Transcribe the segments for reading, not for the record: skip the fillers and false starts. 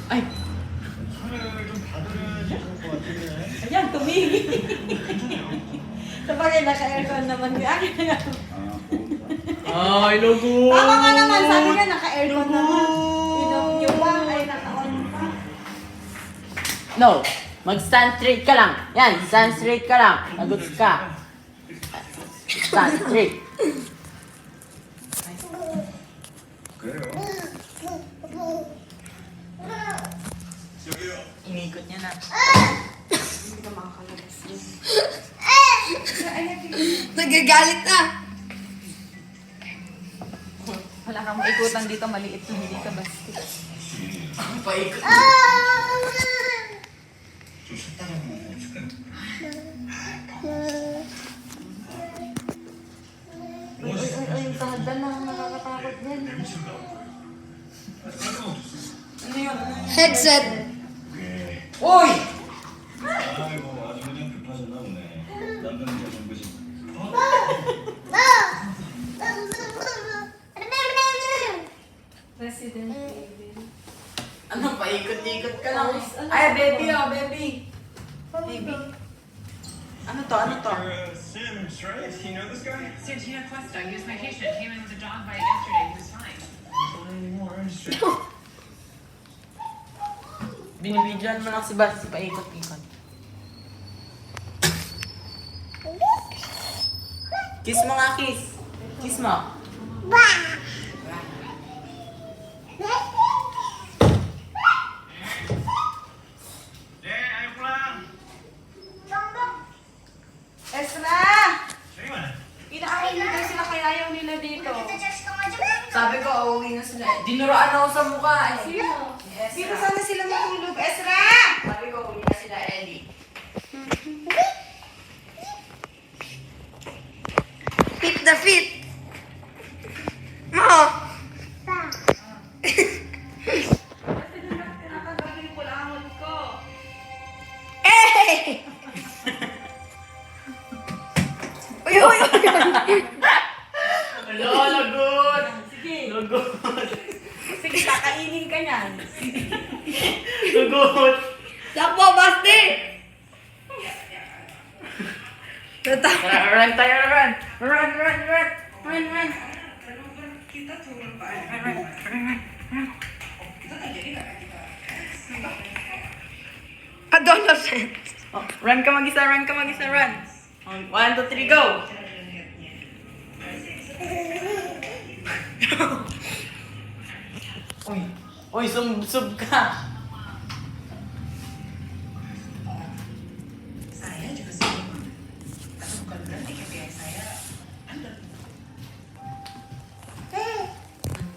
Ay, 손을 좀 받으려야지 좋을 것 같은데. ayan, tumigil. Sabagay, naka-aircon naman. Akin na nga. Ay, lugo! Tama nga naman, sabi nga naka-aircon naman. Inom nyo ba? Ay, naka-on pa. No, mag-stand straight ka lang. Yan, stand straight ka lang. Lagot ka. Stand straight. 그래요. Inikot niya na. Hindi ka makakalabas yun. Nagagalit na. Wala kang maikutan dito, maliit na hindi ka basti. Paikot. 좀 쉬었다 가면 어떡해? Ay, yung sahagdan na nakakatakot din. Ano yun? Headset. Uy! 아이고 아주 그냥 급하셨나 보네. 남편한테 좀 그지. Resident Ano, paikot-ikot ka lang. Ay, baby, oh, baby. Baby. Ano to, ano to? Sim, right? You know this guy? Santino Cuesta, he was my patient. Came in with a dog bite yesterday. He was fine. Not anymore. Straight. Binibidyoan mo lang si Bas, paikot-ikot. Kiss mo nga, kiss. Kiss mo. 네, 아이구나. Ezra! 저기만. Inaaway na daw sila kaya ayaw nila dito. Sabi ko, uuwi na sila. Dinuraan ako sa mukha. Eh. Yes, Dito sana sila matulog. Ezra! Sabi ko, uuwi na sila, Ellie. Hit the feet. Mo. Nakagaling ko langon ko. Eh! Uy, uy, uy. Hello, lagot! Sige. Lagot! Sige, kakainin ka niyan. Lagot! Lakbo, Basti. Tara, run tayo, run! Run, run, run! Run, run! Adolescent. Oh, run ka mag-isa, run ka mag-isa, run! 1, 2, 3, go! Uy, uy, sub ka!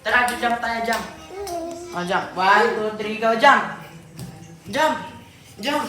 Tara, jump tayo, jump! Oh, jump. 1, 2, 3, go, jump! Jump! Jump!